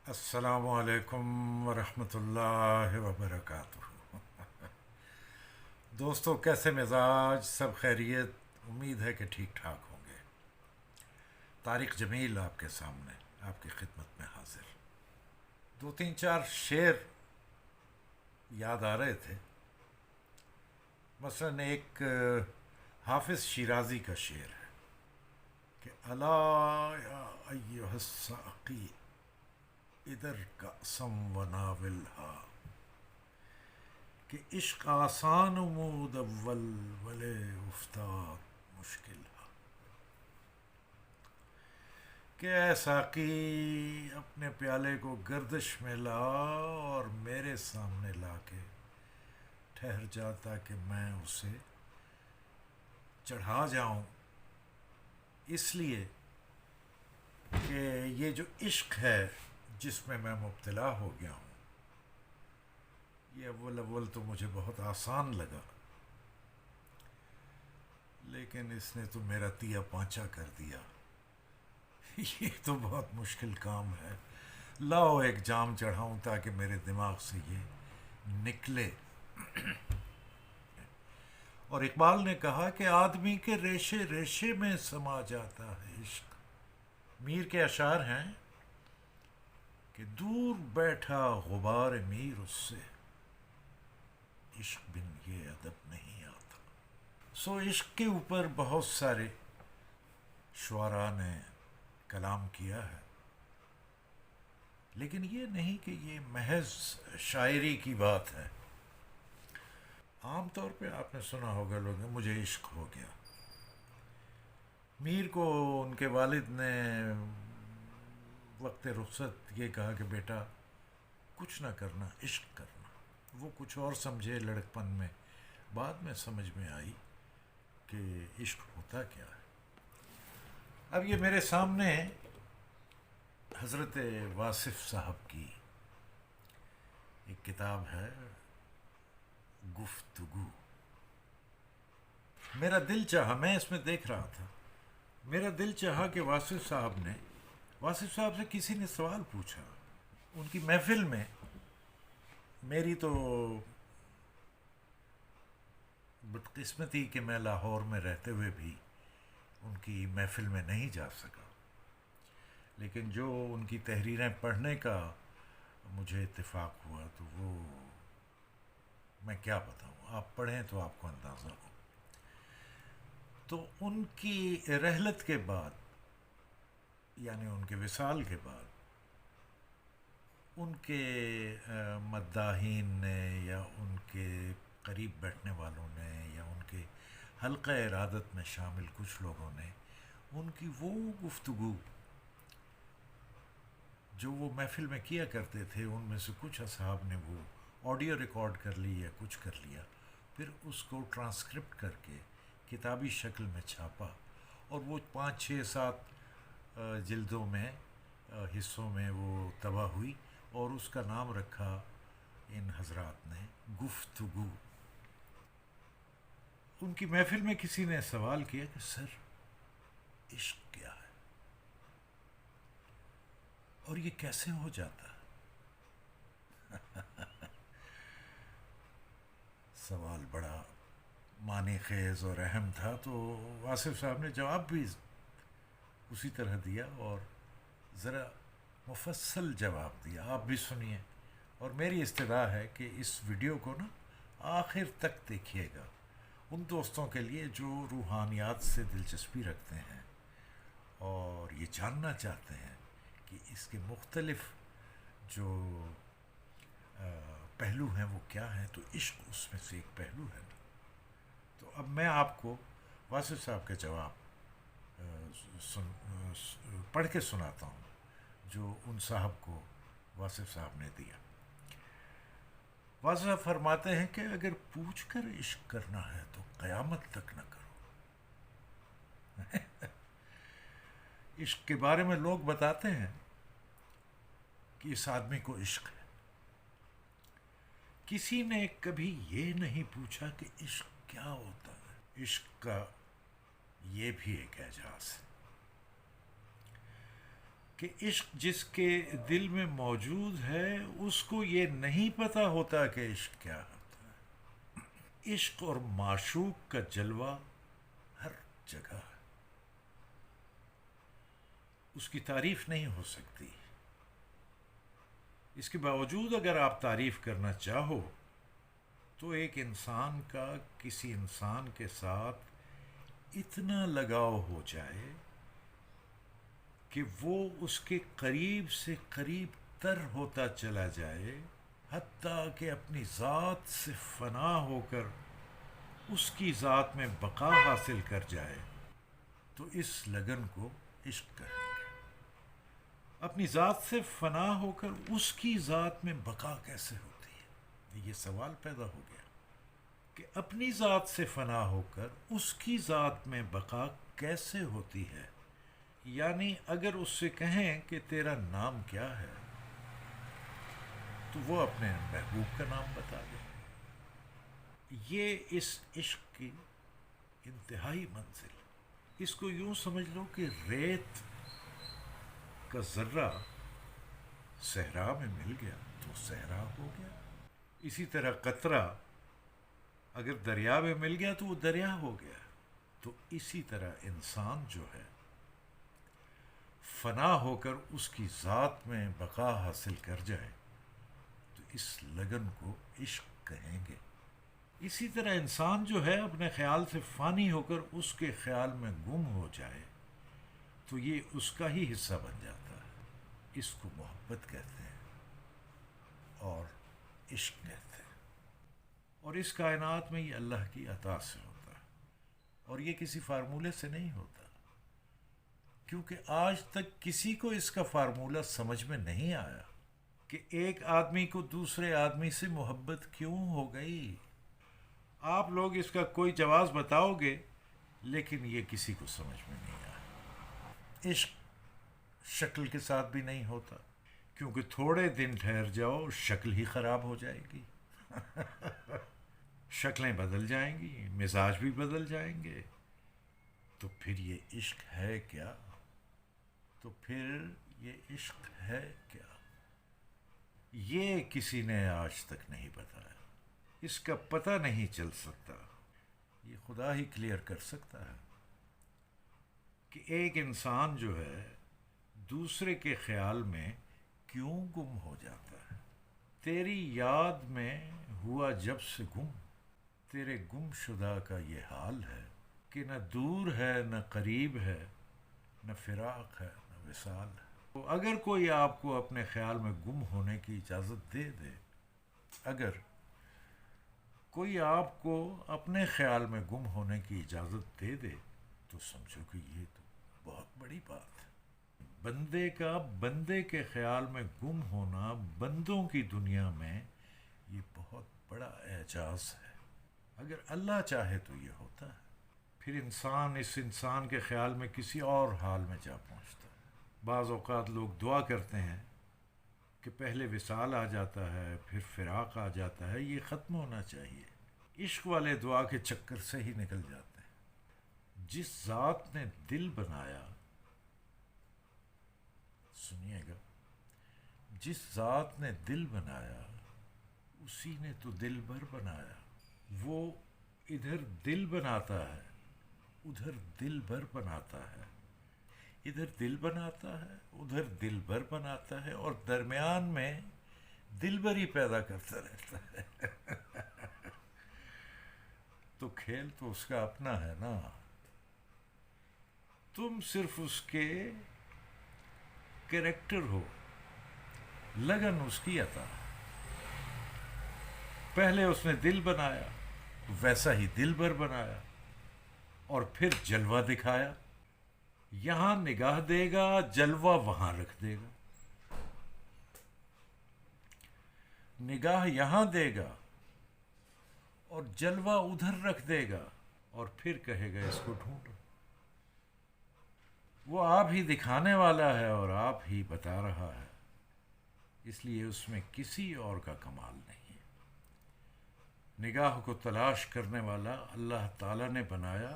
السلام علیکم ورحمۃ اللہ وبرکاتہ۔ دوستو، کیسے مزاج؟ سب خیریت؟ امید ہے کہ ٹھیک ٹھاک ہوں گے۔ طارق جمیل آپ کے سامنے، آپ کی خدمت میں حاضر۔ دو تین چار شعر یاد آ رہے تھے۔ مثلا ایک حافظ شیرازی کا شعر ہے کہ الا یا ایھا الساقی ادھر کا سم و ناولہا، کہ عشق آسان مود اول ولے افتاد مشکل ہے، کہ اے ساقی اپنے پیالے کو گردش میں لا اور میرے سامنے لا کے ٹھہر جاتا کہ میں اسے چڑھا جاؤں، اس لیے کہ یہ جو عشق ہے جس میں مبتلا ہو گیا ہوں، یہ اول اول تو مجھے بہت آسان لگا، لیکن اس نے تو میرا تیا پانچا کر دیا۔ یہ تو بہت مشکل کام ہے، لاؤ ایک جام چڑھاؤں تاکہ میرے دماغ سے یہ نکلے۔ اور اقبال نے کہا کہ آدمی کے ریشے ریشے میں سما جاتا ہے عشق۔ میر کے اشعار ہیں کہ دور بیٹھا غبار میر اس سے، عشق بن یہ ادب نہیں آتا۔ سو عشق کے اوپر بہت سارے شعراء نے کلام کیا ہے، لیکن یہ نہیں کہ یہ محض شاعری کی بات ہے۔ عام طور پہ آپ نے سنا ہوگا لوگ مجھے عشق ہو گیا۔ میر کو ان کے والد نے وقت رخصت یہ کہا کہ بیٹا کچھ نہ کرنا، عشق کرنا۔ وہ کچھ اور سمجھے لڑکپن میں، بعد میں سمجھ میں آئی کہ عشق ہوتا کیا ہے۔ اب یہ میرے سامنے حضرت واصف صاحب کی ایک کتاب ہے، گفتگو۔ میرا دل چاہا، میں اس میں دیکھ رہا تھا، میرا دل چاہا کہ واصف صاحب سے کسی نے سوال پوچھا ان کی محفل میں۔ میری تو بدقسمتی کہ میں لاہور میں رہتے ہوئے بھی ان کی محفل میں نہیں جا سکا، لیکن جو ان کی تحریریں پڑھنے کا مجھے اتفاق ہوا تو وہ میں کیا بتاؤں، آپ پڑھیں تو آپ کو اندازہ ہو۔ تو ان کی رحلت کے بعد، یعنی ان کے وصال کے بعد، ان کے مداحین نے یا ان کے قریب بیٹھنے والوں نے یا ان کے حلقہ ارادت میں شامل کچھ لوگوں نے ان کی وہ گفتگو جو وہ محفل میں کیا کرتے تھے، ان میں سے کچھ اصحاب نے وہ آڈیو ریکارڈ کر لی یا کچھ کر لیا، پھر اس کو ٹرانسکرپٹ کر کے کتابی شکل میں چھاپا، اور وہ 5 6 7 جلدوں میں حصوں میں وہ طبع ہوئی، اور اس کا نام رکھا ان حضرات نے گفتگو۔ ان کی محفل میں کسی نے سوال کیا کہ سر عشق کیا ہے اور یہ کیسے ہو جاتا ہے؟ سوال بڑا معنی خیز اور اہم تھا، تو واصف صاحب نے جواب بھی اسی طرح دیا، اور ذرا مفصل جواب دیا، آپ بھی سنیے۔ اور میری استدعا ہے کہ اس ویڈیو کو نا آخر تک دیکھیے گا، ان دوستوں کے لیے جو روحانیات سے دلچسپی رکھتے ہیں اور یہ جاننا چاہتے ہیں کہ اس کے مختلف جو پہلو ہیں وہ کیا ہیں، تو عشق اس میں سے ایک پہلو ہے نا۔ تو اب میں آپ کو واصف صاحب کا جواب پڑھ کے سناتا ہوں جو ان صاحب کو واصف صاحب نے دیا۔ واصف صاحب فرماتے ہیں کہ اگر پوچھ کر عشق کرنا ہے تو قیامت تک نہ کرو۔ عشق کے بارے میں لوگ بتاتے ہیں کہ اس آدمی کو عشق ہے، کسی نے کبھی یہ نہیں پوچھا کہ عشق کیا ہوتا ہے۔ عشق کا یہ بھی ایک اعجاز ہے۔ کہ عشق جس کے دل میں موجود ہے اس کو یہ نہیں پتہ ہوتا کہ عشق کیا ہوتا ہے۔ عشق اور معشوق کا جلوہ ہر جگہ ہے، اس کی تعریف نہیں ہو سکتی۔ اس کے باوجود اگر آپ تعریف کرنا چاہو تو ایک انسان کا کسی انسان کے ساتھ اتنا لگاؤ ہو جائے کہ وہ اس کے قریب سے قریب تر ہوتا چلا جائے، حتیٰ کہ اپنی ذات سے فنا ہو کر اس کی ذات میں بقا حاصل کر جائے، تو اس لگن کو عشق کہیں گے۔ اپنی ذات سے فنا ہو کر اس کی ذات میں بقا کیسے ہوتی ہے؟ یہ سوال پیدا ہو گیا کہ اپنی ذات سے فنا ہو کر اس کی ذات میں بقا کیسے ہوتی ہے؟ یعنی اگر اس سے کہیں کہ تیرا نام کیا ہے تو وہ اپنے محبوب کا نام بتا دے۔ یہ اس عشق کی انتہائی منزل۔ اس کو یوں سمجھ لو کہ ریت کا ذرہ صحرا میں مل گیا تو صحرا ہو گیا، اسی طرح قطرہ اگر دریا میں مل گیا تو وہ دریا ہو گیا۔ تو اسی طرح انسان جو ہے فنا ہو کر اس کی ذات میں بقا حاصل کر جائے تو اس لگن کو عشق کہیں گے۔ اسی طرح انسان جو ہے اپنے خیال سے فانی ہو کر اس کے خیال میں گم ہو جائے تو یہ اس کا ہی حصہ بن جاتا ہے۔ اس کو محبت کہتے ہیں اور عشق کہتے ہیں، اور اس کائنات میں یہ اللہ کی عطا سے ہوتا ہے، اور یہ کسی فارمولے سے نہیں ہوتا، کیونکہ آج تک کسی کو اس کا فارمولہ سمجھ میں نہیں آیا کہ ایک آدمی کو دوسرے آدمی سے محبت کیوں ہو گئی۔ آپ لوگ اس کا کوئی جواز بتاؤ گے لیکن یہ کسی کو سمجھ میں نہیں آیا۔ عشق شکل کے ساتھ بھی نہیں ہوتا، کیونکہ تھوڑے دن ٹھہر جاؤ شکل ہی خراب ہو جائے گی شکلیں بدل جائیں گی، مزاج بھی بدل جائیں گے، تو پھر یہ عشق ہے کیا؟ تو پھر یہ عشق ہے کیا؟ یہ کسی نے آج تک نہیں بتایا، اس کا پتہ نہیں چل سکتا۔ یہ خدا ہی کلیئر کر سکتا ہے کہ ایک انسان جو ہے دوسرے کے خیال میں کیوں گم ہو جاتا ہے۔ تیری یاد میں ہوا جب سے گم، تیرے گم شدہ کا یہ حال ہے کہ نہ دور ہے نہ قریب ہے، نہ فراق ہے نہ وصال ہے۔ تو اگر کوئی آپ کو اپنے خیال میں گم ہونے کی اجازت دے دے، اگر کوئی آپ کو اپنے خیال میں گم ہونے کی اجازت دے دے تو سمجھو کہ یہ تو بہت بڑی بات ہے۔ بندے کا بندے کے خیال میں گم ہونا بندوں کی دنیا میں یہ بہت بڑا اعجاز ہے۔ اگر اللہ چاہے تو یہ ہوتا ہے، پھر انسان اس انسان کے خیال میں کسی اور حال میں جا پہنچتا ہے۔ بعض اوقات لوگ دعا کرتے ہیں کہ پہلے وصال آ جاتا ہے پھر فراق آ جاتا ہے، یہ ختم ہونا چاہیے۔ عشق والے دعا کے چکر سے ہی نکل جاتے ہیں۔ جس ذات نے دل بنایا، سنیے گا، جس ذات نے دل بنایا اسی نے تو دل بھر بنایا۔ وہ ادھر دل بناتا ہے ادھر دل بھر بناتا ہے، ادھر دل بناتا ہے ادھر دل بھر بناتا ہے، اور درمیان میں دل بھر ہی پیدا کرتا رہتا ہے تو کھیل تو اس کا اپنا ہے نا، تم صرف اس کے کریکٹر ہو، لگن اس کی عطا۔ پہلے اس نے دل بنایا ویسا ہی دل بھر بنایا، اور پھر جلوہ دکھایا۔ یہاں نگاہ دے گا جلوہ وہاں رکھ دے گا، نگاہ یہاں دے گا اور جلوہ ادھر رکھ دے گا، اور پھر کہے گا اس کو ڈھونڈو۔ وہ آپ ہی دکھانے والا ہے اور آپ ہی بتا رہا ہے، اس لیے اس میں کسی اور کا کمال نہیں ہے۔ نگاہ کو تلاش کرنے والا اللہ تعالیٰ نے بنایا،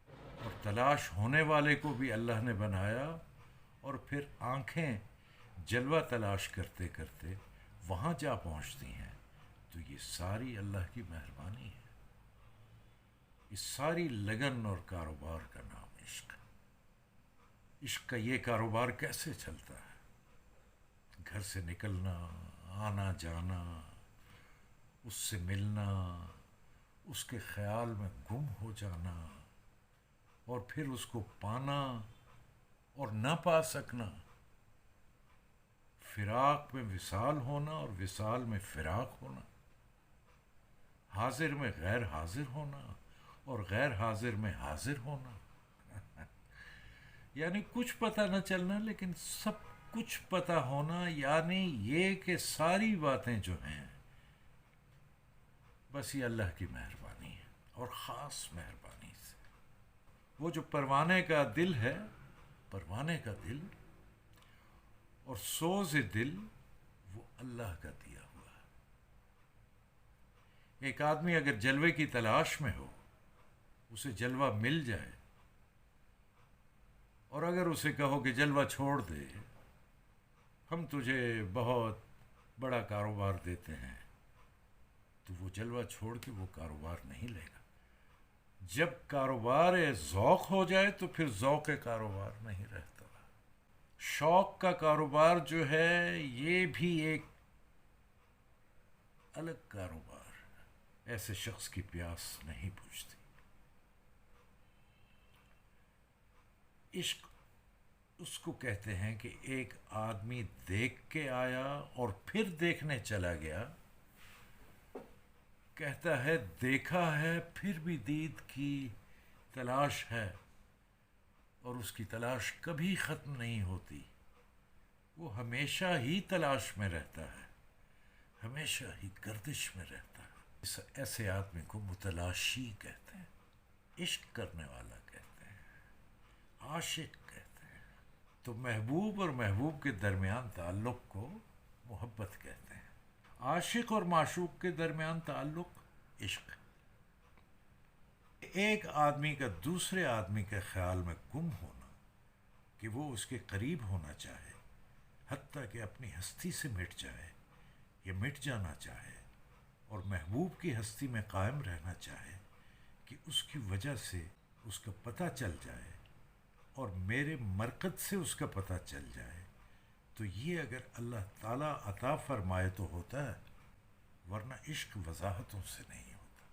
اور تلاش ہونے والے کو بھی اللہ نے بنایا، اور پھر آنکھیں جلوہ تلاش کرتے کرتے وہاں جا پہنچتی ہیں، تو یہ ساری اللہ کی مہربانی ہے۔ اس ساری لگن اور کاروبار کا نام عشق ہے۔ عشق کا یہ کاروبار کیسے چلتا ہے؟ گھر سے نکلنا، آنا جانا، اس سے ملنا، اس کے خیال میں گم ہو جانا، اور پھر اس کو پانا اور نہ پا سکنا، فراق میں وصال ہونا اور وصال میں فراق ہونا، حاضر میں غیر حاضر ہونا اور غیر حاضر میں حاضر ہونا، یعنی کچھ پتہ نہ چلنا لیکن سب کچھ پتہ ہونا، یعنی یہ کہ ساری باتیں جو ہیں بس یہ اللہ کی مہربانی ہے، اور خاص مہربانی سے۔ وہ جو پروانے کا دل ہے، پروانے کا دل اور سوز دل، وہ اللہ کا دیا ہوا ہے۔ ایک آدمی اگر جلوے کی تلاش میں ہو، اسے جلوہ مل جائے، اور اگر اسے کہو کہ جلوہ چھوڑ دے، ہم تجھے بہت بڑا کاروبار دیتے ہیں، تو وہ جلوہ چھوڑ کے وہ کاروبار نہیں لے گا۔ جب کاروبار ذوق ہو جائے تو پھر ذوق کاروبار نہیں رہتا۔ شوق کا کاروبار جو ہے یہ بھی ایک الگ کاروبار ہے، ایسے شخص کی پیاس نہیں بجھتی۔ عشق اس کو کہتے ہیں کہ ایک آدمی دیکھ کے آیا اور پھر دیکھنے چلا گیا، کہتا ہے دیکھا ہے پھر بھی دید کی تلاش ہے، اور اس کی تلاش کبھی ختم نہیں ہوتی، وہ ہمیشہ ہی تلاش میں رہتا ہے، ہمیشہ ہی گردش میں رہتا ہے۔ ایسے آدمی کو متلاشی کہتے ہیں، عشق کرنے والا کہتے ہیں، عاشق کہتے ہیں۔ تو محبوب اور محبوب کے درمیان تعلق کو محبت کہتے ہیں، عاشق اور معشوق کے درمیان تعلق عشق۔ ایک آدمی کا دوسرے آدمی کے خیال میں گم ہونا، کہ وہ اس کے قریب ہونا چاہے، حتیٰ کہ اپنی ہستی سے مٹ جائے یا مٹ جانا چاہے، اور محبوب کی ہستی میں قائم رہنا چاہے کہ اس کی وجہ سے اس کا پتہ چل جائے اور میرے مرقد سے اس کا پتہ چل جائے، تو یہ اگر اللہ تعالیٰ عطا فرمائے تو ہوتا ہے، ورنہ عشق وضاحتوں سے نہیں ہوتا۔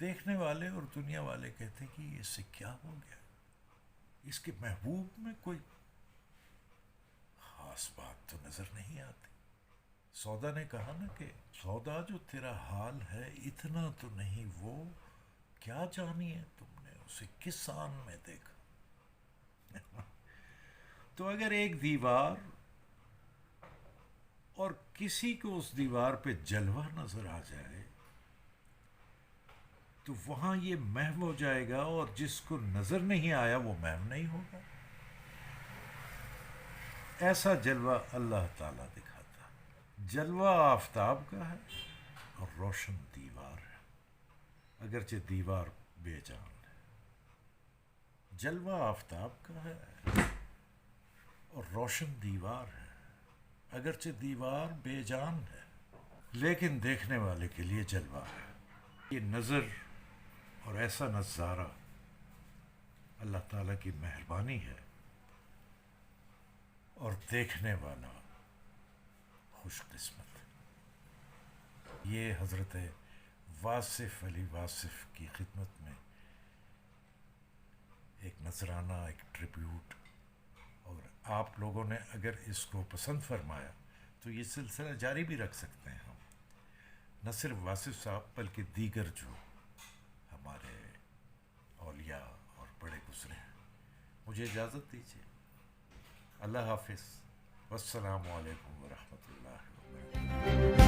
دیکھنے والے اور دنیا والے کہتے ہیں کہ اس سے کیا ہو گیا، اس کے محبوب میں کوئی خاص بات تو نظر نہیں آتی۔ سودا نے کہا نا کہ سودا جو تیرا حال ہے اتنا تو نہیں، وہ کیا جانی ہے تم نے اسے کس آن میں دیکھا۔ تو اگر ایک دیوار اور کسی کو اس دیوار پہ جلوہ نظر آ جائے تو وہاں یہ محو ہو جائے گا، اور جس کو نظر نہیں آیا وہ محو نہیں ہوگا۔ ایسا جلوہ اللہ تعالیٰ دکھاتا ہے۔ جلوہ آفتاب کا ہے اور روشن دیوار ہے، اگرچہ دیوار بے جان ہے۔ جلوہ آفتاب کا ہے اور روشن دیوار ہے، اگرچہ دیوار بے جان ہے، لیکن دیکھنے والے کے لیے جلوہ ہے۔ یہ نظر اور ایسا نظارہ اللہ تعالیٰ کی مہربانی ہے، اور دیکھنے والا خوش قسمت۔ یہ حضرت واصف علی واصف کی خدمت میں ایک نذرانہ، ایک ٹریبیوٹ، اور آپ لوگوں نے اگر اس کو پسند فرمایا تو یہ سلسلہ جاری بھی رکھ سکتے ہیں ہم، نہ صرف واصف صاحب بلکہ دیگر جو ہمارے اولیاء اور بڑے گزرے ہیں۔ مجھے اجازت دیجیے، اللہ حافظ، والسلام علیکم ورحمۃ اللہ وبرکاتہ۔